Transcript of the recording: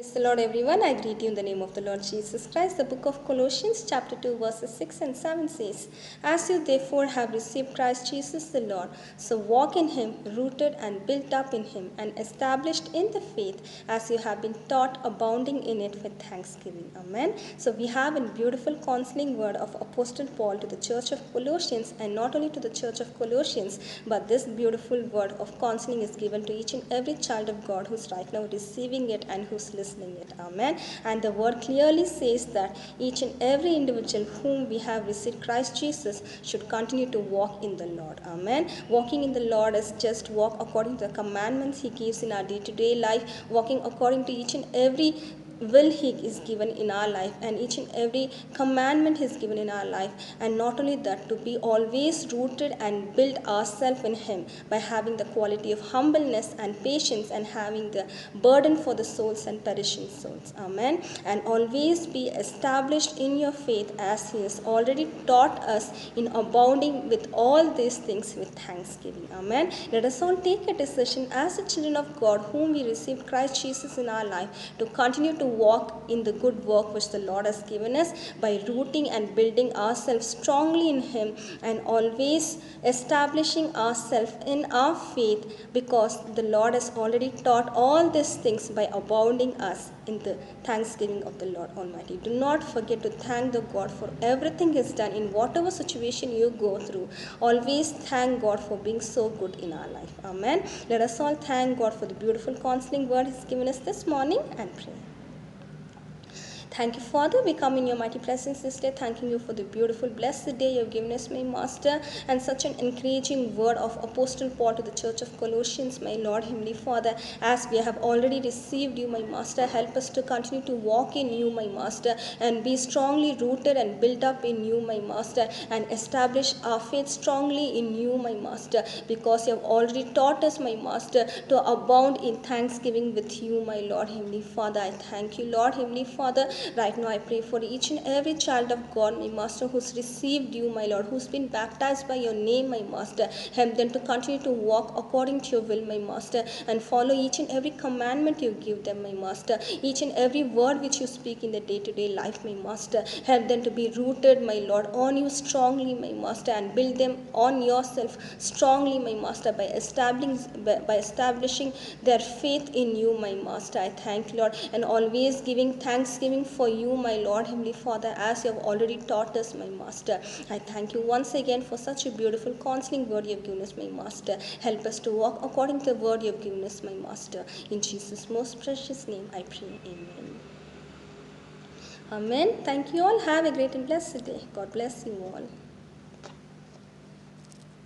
Praise the Lord, everyone. I greet you in the name of the Lord Jesus Christ. The book of Colossians, chapter 2, verses 6 and 7 says, "As you therefore have received Christ Jesus the Lord, so walk in him, rooted and built up in him, and established in the faith, as you have been taught, abounding in it with thanksgiving." Amen. So we have a beautiful counseling word of Apostle Paul to the church of Colossians, and not only to the church of Colossians, but this beautiful word of counseling is given to each and every child of God who's right now receiving it and who's listening it. Amen. And the word clearly says that each and every individual whom we have received Christ Jesus should continue to walk in the Lord. Amen. Walking in the Lord is just walk according to the commandments he gives in our day-to-day life, walking according to each and every will he is given in our life, and each and every commandment he is given in our life. And not only that, to be always rooted and build ourselves in him by having the quality of humbleness and patience, and having the burden for the souls and perishing souls. Amen. And always be established in your faith, as he has already taught us, in abounding with all these things with thanksgiving. Amen. Let us all take a decision as the children of God whom we received Christ Jesus in our life to continue to walk in the good work which the Lord has given us, by rooting and building ourselves strongly in him, and always establishing ourselves in our faith, because the Lord has already taught all these things by abounding us in the thanksgiving of the Lord Almighty. Do not forget to thank the God for everything He's done in whatever situation you go through. Always thank God for being so good in our life. Amen. Let us all thank God for the beautiful counseling word He's given us this morning, and pray. Thank you, Father. We come in your mighty presence this day, thanking you for the beautiful, blessed day you have given us, my Master, and such an encouraging word of Apostle Paul to the church of Colossians, my Lord, Heavenly Father. As we have already received you, my Master, help us to continue to walk in you, my Master, and be strongly rooted and built up in you, my Master, and establish our faith strongly in you, my Master, because you have already taught us, my Master, to abound in thanksgiving with you, my Lord, Heavenly Father. I thank you, Lord, Heavenly Father. Right now I pray for each and every child of God, my Master, who's received you, my Lord, who's been baptized by your name, my Master. Help them to continue to walk according to your will, my Master, and follow each and every commandment you give them, my Master. Each and every word which you speak in the day-to-day life, my Master. Help them to be rooted, my Lord, on you strongly, my Master, and build them on yourself strongly, my Master, by establishing their faith in you, my Master. I thank you, Lord, and always giving thanksgiving for you, my Lord, Heavenly Father, as you have already taught us, my Master. I thank you once again for such a beautiful counseling word you have given us, my Master. Help us to walk according to the word you have given us, my Master. In Jesus' most precious name I pray. Amen. Amen. Thank you all. Have a great and blessed day. God bless you all.